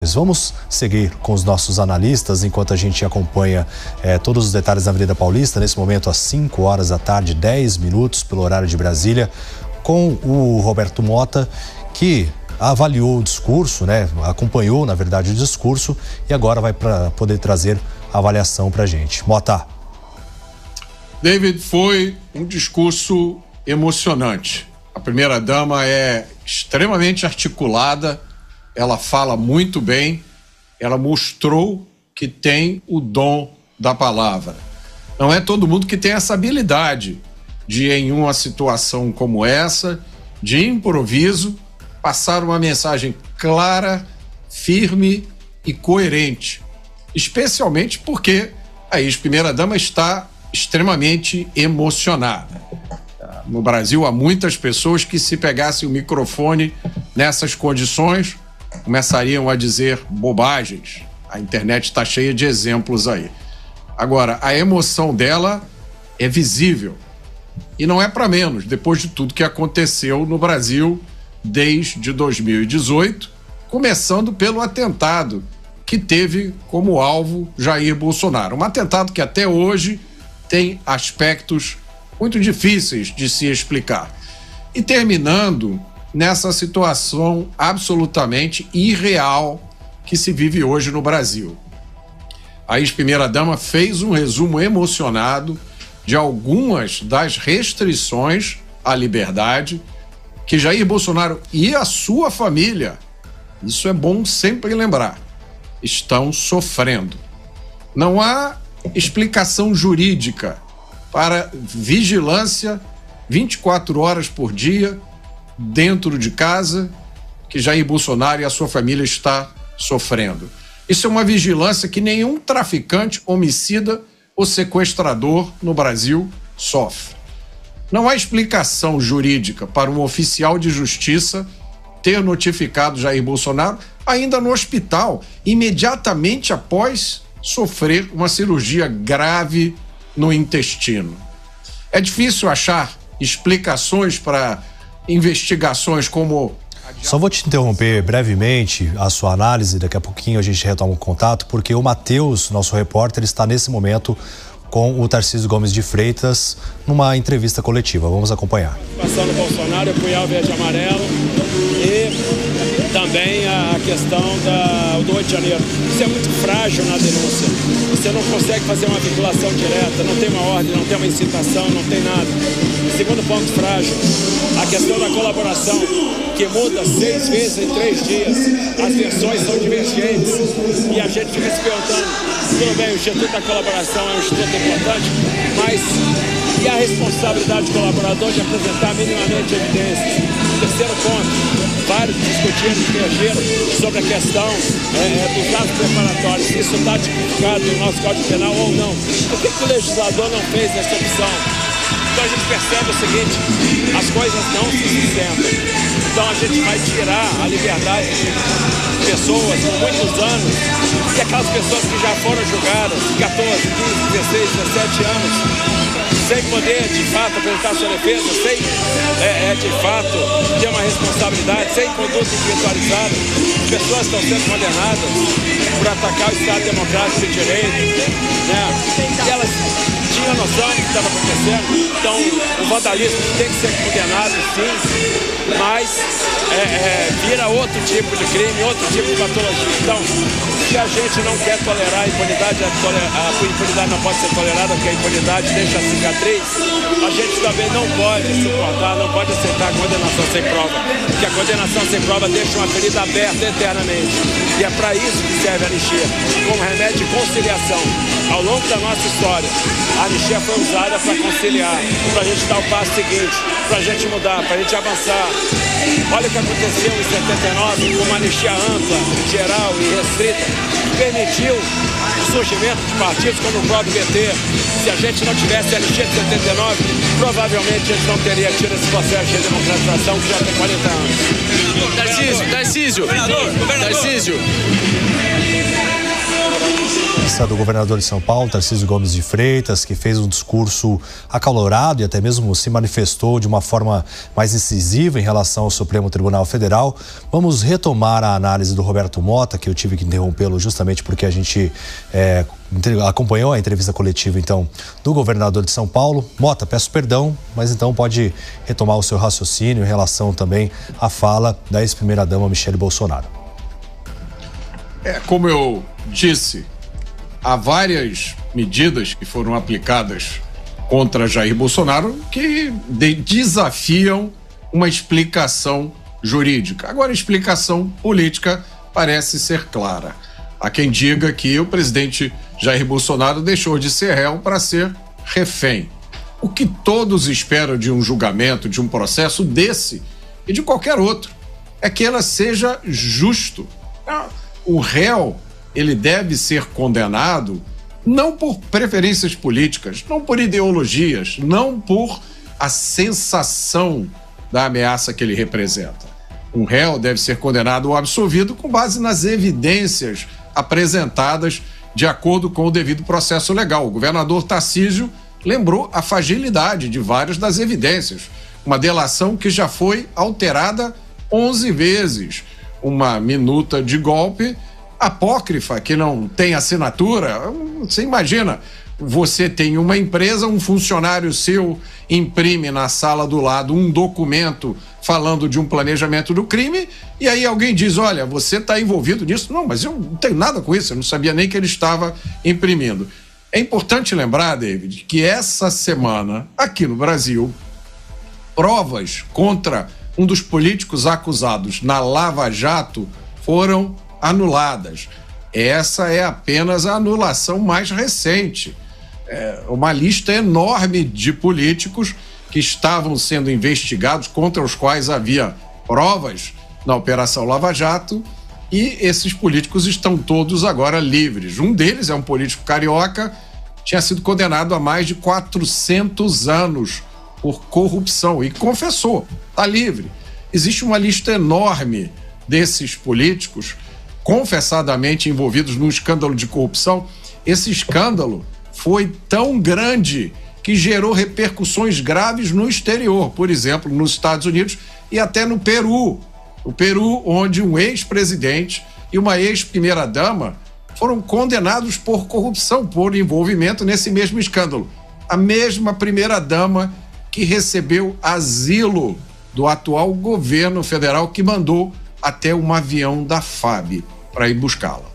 Gomes. Vamos seguir com os nossos analistas enquanto a gente acompanha todos os detalhes da Avenida Paulista, nesse momento às 5 horas da tarde, 10 minutos pelo horário de Brasília, com o Roberto Mota, que avaliou o discurso, acompanhou, na verdade, o discurso e agora vai poder trazer a avaliação para a gente. Mota. David, foi um discurso emocionante. A primeira-dama é extremamente articulada, ela fala muito bem, ela mostrou que tem o dom da palavra. Não é todo mundo que tem essa habilidade de, em uma situação como essa, de improviso, passar uma mensagem clara, firme e coerente. Especialmente porque a ex-primeira-dama está extremamente emocionada. No Brasil, há muitas pessoas que, se pegassem o microfone nessas condições, começariam a dizer bobagens. A internet está cheia de exemplos aí. Agora, a emoção dela é visível. E não é para menos, depois de tudo que aconteceu no Brasil desde 2018, começando pelo atentado que teve como alvo Jair Bolsonaro. Um atentado que até hoje tem aspectos muito difíceis de se explicar. E terminando nessa situação absolutamente irreal que se vive hoje no Brasil. A ex-primeira-dama fez um resumo emocionado de algumas das restrições à liberdade que Jair Bolsonaro e a sua família, isso é bom sempre lembrar, estão sofrendo. Não há explicação jurídica para vigilância 24 horas por dia dentro de casa que Jair Bolsonaro e a sua família está sofrendo. Isso é uma vigilância que nenhum traficante, homicida ou sequestrador no Brasil sofre. Não há explicação jurídica para um oficial de justiça ter notificado Jair Bolsonaro ainda no hospital, imediatamente após sofrer uma cirurgia grave no intestino. É difícil achar explicações para investigações como... Só vou te interromper brevemente a sua análise, daqui a pouquinho a gente retoma o contato, porque o Matheus, nosso repórter, está nesse momento com o Tarcísio Gomes de Freitas numa entrevista coletiva. Vamos acompanhar. Passando Bolsonaro, punhal verde e amarelo e também a questão do 8 de janeiro. Isso é muito frágil na denúncia. Você não consegue fazer uma vinculação direta, não tem uma ordem, não tem uma incitação, não tem nada. Segundo ponto frágil, a questão da colaboração, que muda 6 vezes em 3 dias. As versões são divergentes e a gente fica se perguntando, tudo bem, o Instituto da Colaboração é um instituto importante, mas e a responsabilidade do colaborador de apresentar minimamente evidências? Terceiro ponto, vários discutiram e divergiram sobre a questão dos atos preparatórios, se isso está tipificado no nosso Código Penal ou não. Por que o legislador não fez essa opção? Então a gente percebe o seguinte, as coisas não se sustentam. Então a gente vai tirar a liberdade de pessoas por muitos anos e aquelas pessoas que já foram julgadas 14, 15, 16, 17 anos, sem poder de fato apresentar sua defesa, sem de fato ter uma responsabilidade, sem conduta individualizada, pessoas estão sendo condenadas por atacar o Estado Democrático de Direito, e elas tinham noção do que estava acontecendo. Então o vandalismo tem que ser condenado, sim, mas vira outro tipo de crime, outro tipo de patologia. Então, se a gente não quer tolerar a impunidade, a impunidade não pode ser tolerada, porque a impunidade deixa a cicatriz, a gente também não pode suportar, não pode aceitar a condenação sem prova, porque a condenação sem prova deixa uma ferida aberta eternamente. E é para isso que serve a anistia, como remédio de conciliação. Ao longo da nossa história, a anistia foi usada para conciliar, para a gente dar o passo seguinte, para a gente mudar, para a gente avançar. Olha o que aconteceu em 79, com uma anistia ampla, geral e restrita, que permitiu o surgimento de partidos como o próprio PT. Se a gente não tivesse a anistia de 79, provavelmente a gente não teria tido esse processo de democratização que já tem 40 anos. Tarcísio. entrevista do governador de São Paulo, Tarcísio Gomes de Freitas, que fez um discurso acalorado e até mesmo se manifestou de uma forma mais incisiva em relação ao Supremo Tribunal Federal. Vamos retomar a análise do Roberto Mota, que eu tive que interrompê-lo justamente porque a gente acompanhou a entrevista coletiva, então, do governador de São Paulo. Mota, peço perdão, mas então pode retomar o seu raciocínio em relação também à fala da ex-primeira-dama Michele Bolsonaro. Como eu disse, há várias medidas que foram aplicadas contra Jair Bolsonaro que desafiam uma explicação jurídica. Agora, a explicação política parece ser clara. Há quem diga que o presidente Jair Bolsonaro deixou de ser réu para ser refém. O que todos esperam de um julgamento, de um processo desse e de qualquer outro, é que ela seja justo. O réu, ele deve ser condenado não por preferências políticas, não por ideologias, não por a sensação da ameaça que ele representa. Um réu deve ser condenado ou absolvido com base nas evidências apresentadas de acordo com o devido processo legal. O governador Tarcísio lembrou a fragilidade de várias das evidências. Uma delação que já foi alterada 11 vezes. Uma minuta de golpe apócrifa que não tem assinatura. Você imagina, você tem uma empresa, um funcionário seu imprime na sala do lado um documento falando de um planejamento do crime e aí alguém diz, olha, você está envolvido nisso? Não, mas eu não tenho nada com isso, eu não sabia nem que ele estava imprimindo. É importante lembrar, David, que essa semana, aqui no Brasil, provas contra um dos políticos acusados na Lava Jato foram anuladas. Essa é apenas a anulação mais recente. Uma lista enorme de políticos que estavam sendo investigados, contra os quais havia provas na Operação Lava Jato, e esses políticos estão todos agora livres. Um deles é um político carioca, tinha sido condenado a mais de 400 anos por corrupção e confessou, está livre. Existe uma lista enorme desses políticos confessadamente envolvidos num escândalo de corrupção. Esse escândalo foi tão grande que gerou repercussões graves no exterior, por exemplo, nos Estados Unidos e até no Peru. O Peru, onde um ex-presidente e uma ex-primeira-dama foram condenados por corrupção, por envolvimento nesse mesmo escândalo. A mesma primeira-dama que recebeu asilo do atual governo federal, que mandou até um avião da FAB para ir buscá-la.